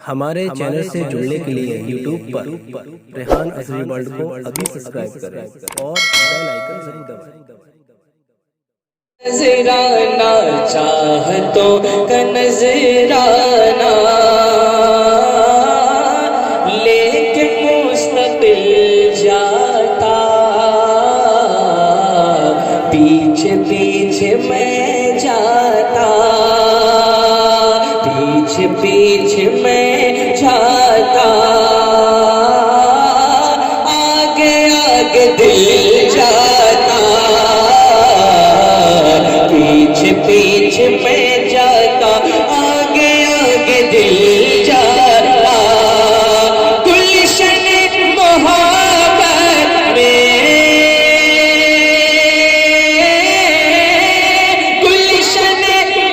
ہمارے چینل سے جڑنے کے لیے یوٹیوب پر ریحان ازری ورلڈ کو ابھی سبسکرائب کریں اور بیل آئیکن ضرور دبائیں۔ نظرانہ چاہتوں کا نظرانہ لے کے مستقل جاتا، پیچھے پیچھے میں جاتا، پیچھے پیچھے میں جاتا، آگے آگے دل جاتا، پیچھے پیچھے میں جاتا، آگے آگے دل جاتا، گلشن محبت میں، گلشن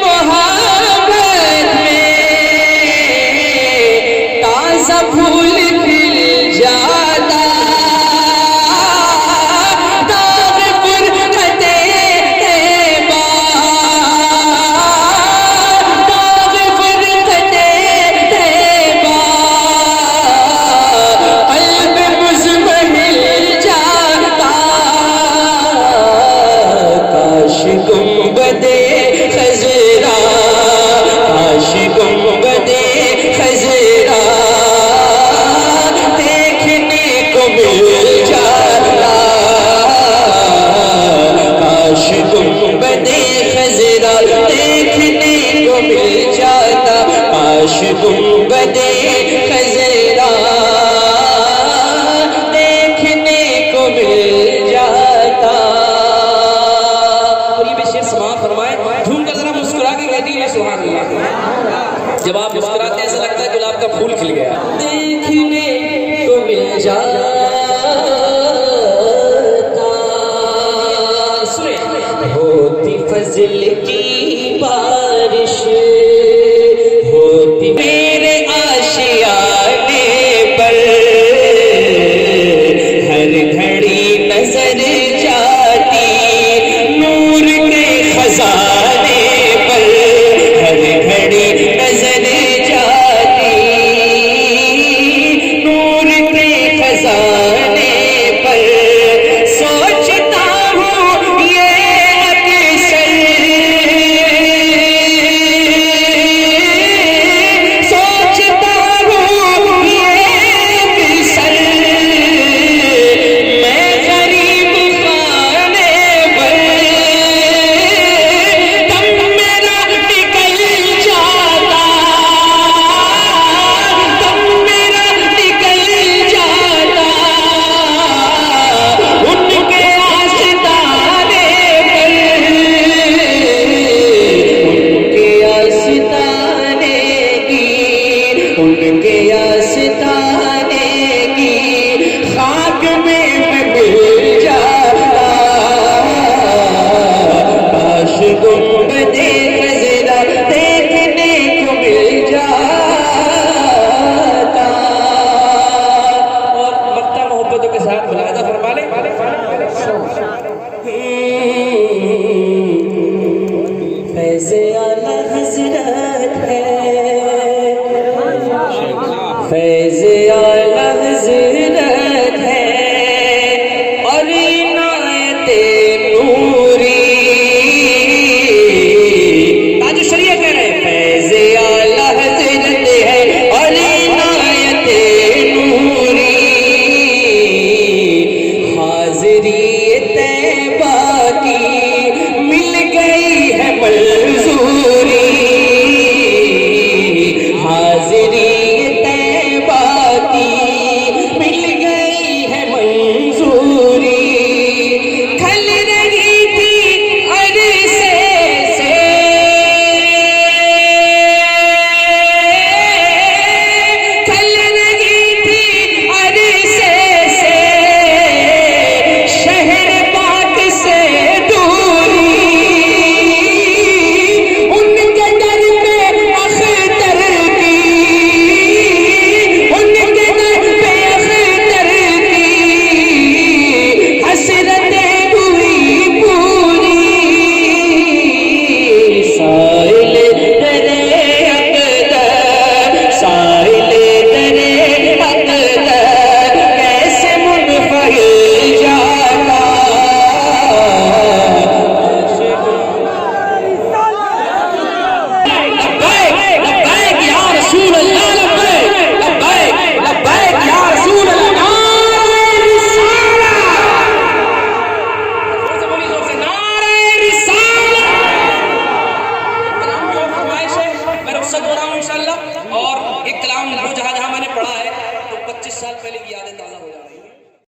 محبت میں تازہ پھول کھل جاتا، داغ فرقت طیبہ، داغ فرقت طیبہ قلب مزمحل جاتا، کاش گنبد خضرا، کاش گنبد خضرا دیکھنے کو مل جاتا، کاش گنبد خضرا دیکھنے کو مل جاتا، کاش گنبد خضرا دیکھنے کو مل جاتا۔ اور یہ بھی شعر سماعت فرمائے، جھوم کر ذرا مسکرا کے کہتی ہے سبحان اللہ، جب آپ مسکراتے ایسا لگتا ہے گلاب کا پھول کھل گیا، دیکھنے کو مل جاتا۔ ہوتی فضل کی بارش، ہوتی میرے آشیانے پر، ہر گھڑی نظر جاتی نور کے خزانے پر، ہر گھڑی نظر جاتی نور کے خزانے پر، سوچتا ہوں یہ اکثر، سوچتا ہوں یہ اکثر، میں غریب خانے پر دم میرا نکل جاتا، دم میرا نکل جاتا، ان کے آستانے پر، ان کے آستانے کی، ان کے آستانے کی خاک میں مل جاتا، کاش گنبد خضرا دیکھنے کو مل جاتا۔ اور مقطع محبتوں کے ساتھ ملاحظہ فرما لیں، فیض اعلی حضرت ہے، فیض اعلی حضرت ہے، اور عنایت نوری، تاج الشریعہ کہہ رہے ہیں فیض اعلی حضرت ہے اور عنایت نوری، حاضری طیبہ کی مل گئی ہے منظوری، حاضری